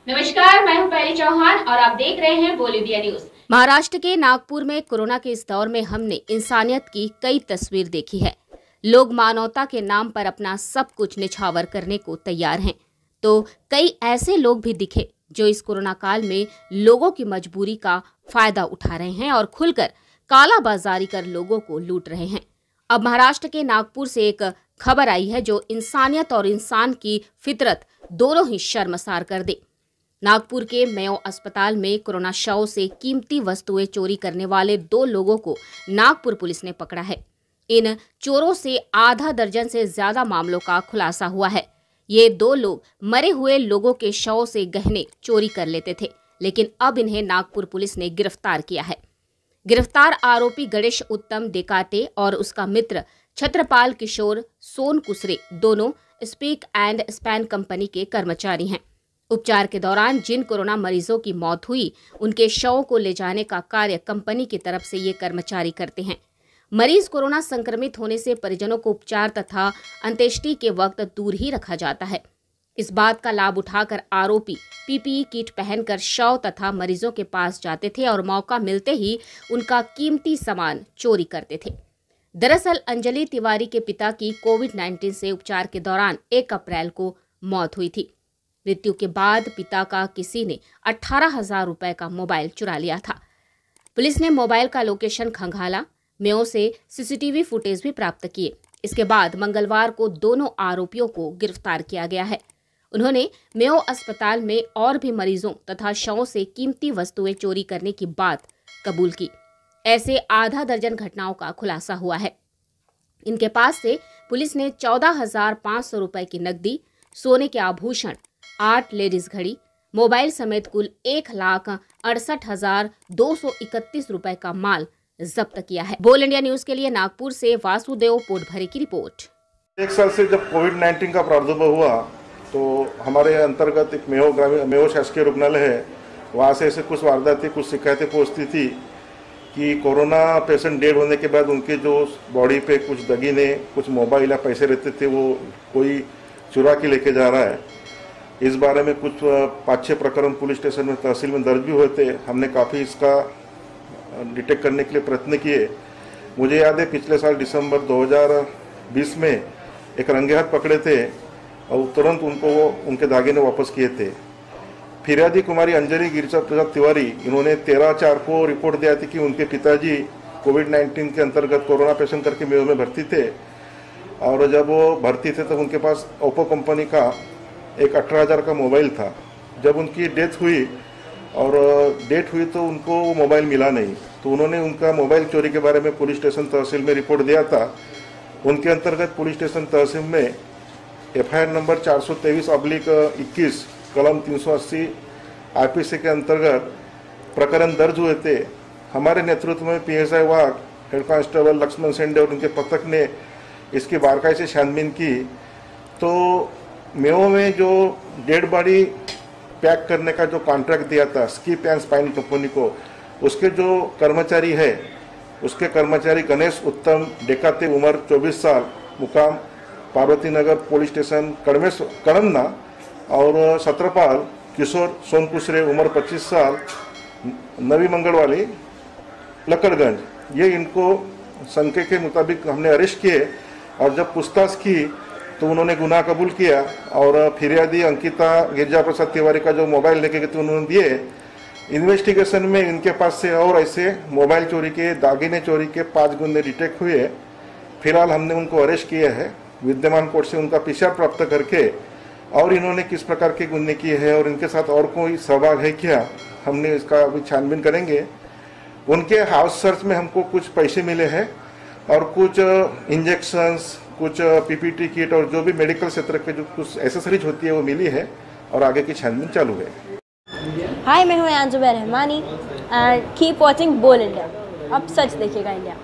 नमस्कार, मैं हूं पहली चौहान और आप देख रहे हैं बोल इंडिया न्यूज। महाराष्ट्र के नागपुर में कोरोना के इस दौर में हमने इंसानियत की कई तस्वीर देखी है। लोग मानवता के नाम पर अपना सब कुछ निछावर करने को तैयार हैं, तो कई ऐसे लोग भी दिखे जो इस कोरोना काल में लोगों की मजबूरी का फायदा उठा रहे हैं और खुलकर कालाबाजारी कर लोगों को लूट रहे हैं। अब महाराष्ट्र के नागपुर से एक खबर आई है जो इंसानियत और इंसान की फितरत दोनों ही शर्मसार कर दे। नागपुर के मेयो अस्पताल में कोरोना शव से कीमती वस्तुएं चोरी करने वाले 2 लोगों को नागपुर पुलिस ने पकड़ा है। इन चोरों से आधा दर्जन से ज्यादा मामलों का खुलासा हुआ है। ये 2 लोग मरे हुए लोगों के शव से गहने चोरी कर लेते थे, लेकिन अब इन्हें नागपुर पुलिस ने गिरफ्तार किया है। गिरफ्तार आरोपी गणेश उत्तम डेकाटे और उसका मित्र छत्रपाल किशोर सोनकुसरे दोनों स्पीक एंड स्पैन कंपनी के कर्मचारी हैं। उपचार के दौरान जिन कोरोना मरीजों की मौत हुई, उनके शवों को ले जाने का कार्य कंपनी की तरफ से ये कर्मचारी करते हैं। मरीज कोरोना संक्रमित होने से परिजनों को उपचार तथा अंत्येष्टि के वक्त दूर ही रखा जाता है। इस बात का लाभ उठाकर आरोपी पीपीई किट पहनकर शव तथा मरीजों के पास जाते थे और मौका मिलते ही उनका कीमती सामान चोरी करते थे। दरअसल अंजलि तिवारी के पिता की कोविड-19 से उपचार के दौरान 1 अप्रैल को मौत हुई थी। मृत्यु के बाद पिता का किसी ने 18,000 रुपए का मोबाइल चुरा लिया था। पुलिस ने मोबाइल का लोकेशन खंगाला, मेयो से सीसीटीवी फुटेज भी प्राप्त किए। इसके बाद मंगलवार को दोनों आरोपियों को गिरफ्तार किया गया है। उन्होंने मेयो अस्पताल में और भी मरीजों तथा शवों से कीमती वस्तुएं चोरी करने की बात कबूल की। ऐसे आधा दर्जन घटनाओं का खुलासा हुआ है। इनके पास से पुलिस ने 14,500 रुपए की नकदी, सोने के आभूषण, 8 लेडीज घड़ी, मोबाइल समेत कुल 1,68,231 रुपए का माल जब्त किया है। बोल इंडिया न्यूज के लिए नागपुर से वासुदेव पोटभरे की रिपोर्ट। 1 साल से जब कोविड-19 का प्रादुर्भाव हुआ तो हमारे अंतर्गत एक मेयो शासकीय रुग्णालय है, वहाँ से ऐसे कुछ वारदातें, कुछ शिकायतें पहुँचती थी कि कोरोना पेशेंट डेड होने के बाद उनके जो बॉडी पे कुछ दगीने, कुछ मोबाइल या पैसे रहते थे वो कोई चुरा के लेके जा रहा है। इस बारे में कुछ 5-6 प्रकरण पुलिस स्टेशन में, तहसील में दर्ज भी हुए थे। हमने काफ़ी इसका डिटेक्ट करने के लिए प्रयत्न किए। मुझे याद है पिछले साल दिसंबर 2020 में एक रंगे हाथ पकड़े थे और तुरंत उनको उनके दागिने वापस किए थे। फिरियादी कुमारी अंजलि गिरिजा प्रसाद तिवारी, इन्होंने 13/4 को रिपोर्ट दिया थी कि उनके पिताजी कोविड-19 के अंतर्गत कोरोना पेशेंट करके मेयो में भर्ती थे और जब वो भर्ती थे तो उनके पास ओप्पो कंपनी का एक 18,000 का मोबाइल था। जब उनकी डेथ हुई तो उनको वो मोबाइल मिला नहीं, तो उन्होंने उनका मोबाइल चोरी के बारे में पुलिस स्टेशन तहसील में रिपोर्ट दिया था। उनके अंतर्गत पुलिस स्टेशन तहसील में FIR नंबर 423/21 कलम 380 IPC के अंतर्गत प्रकरण दर्ज हुए थे। हमारे नेतृत्व में PSI वाघ, हेड कांस्टेबल लक्ष्मण सेंडे और उनके पथक ने इसकी बारकाई से छानबीन की तो मेयो में जो डेड बॉडी पैक करने का जो कॉन्ट्रैक्ट दिया था स्पीक एंड स्पैन कंपनी को, उसके जो कर्मचारी है, उसके कर्मचारी गणेश उत्तम डेकाटे, उम्र 24 साल, मुकाम पार्वती नगर पुलिस स्टेशन कड़मना, और छत्रपाल किशोर सोनकुसरे, उम्र 25 साल, नवी मंगल वाली लकड़गंज, ये इनको संख्या के मुताबिक हमने अरेस्ट किए और जब पूछताछ की तो उन्होंने गुनाह कबूल किया और फिरियादी अंकिता गिरिजा प्रसाद तिवारी का जो मोबाइल लेके गए थे उन्होंने दिए। इन्वेस्टिगेशन में इनके पास से और ऐसे मोबाइल चोरी के, दागिने चोरी के 5 गुने डिटेक्ट हुए। फिलहाल हमने उनको अरेस्ट किया है। विद्यमान कोर्ट से उनका PCR प्राप्त करके और इन्होंने किस प्रकार के गुने किए हैं और इनके साथ और कोई सहभाग है क्या, हमने इसका अभी छानबीन करेंगे। उनके हाउस सर्च में हमको कुछ पैसे मिले हैं और कुछ इंजेक्शंस, कुछ PPT किट और जो भी मेडिकल क्षेत्र के जो कुछ एसेसरीज होती है वो मिली है और आगे की छानबीन चालू है। हाय, मैं हूँ अंजुबा रहमानी एंड कीप वॉचिंग बोल इंडिया। अब सच देखिएगा इंडिया।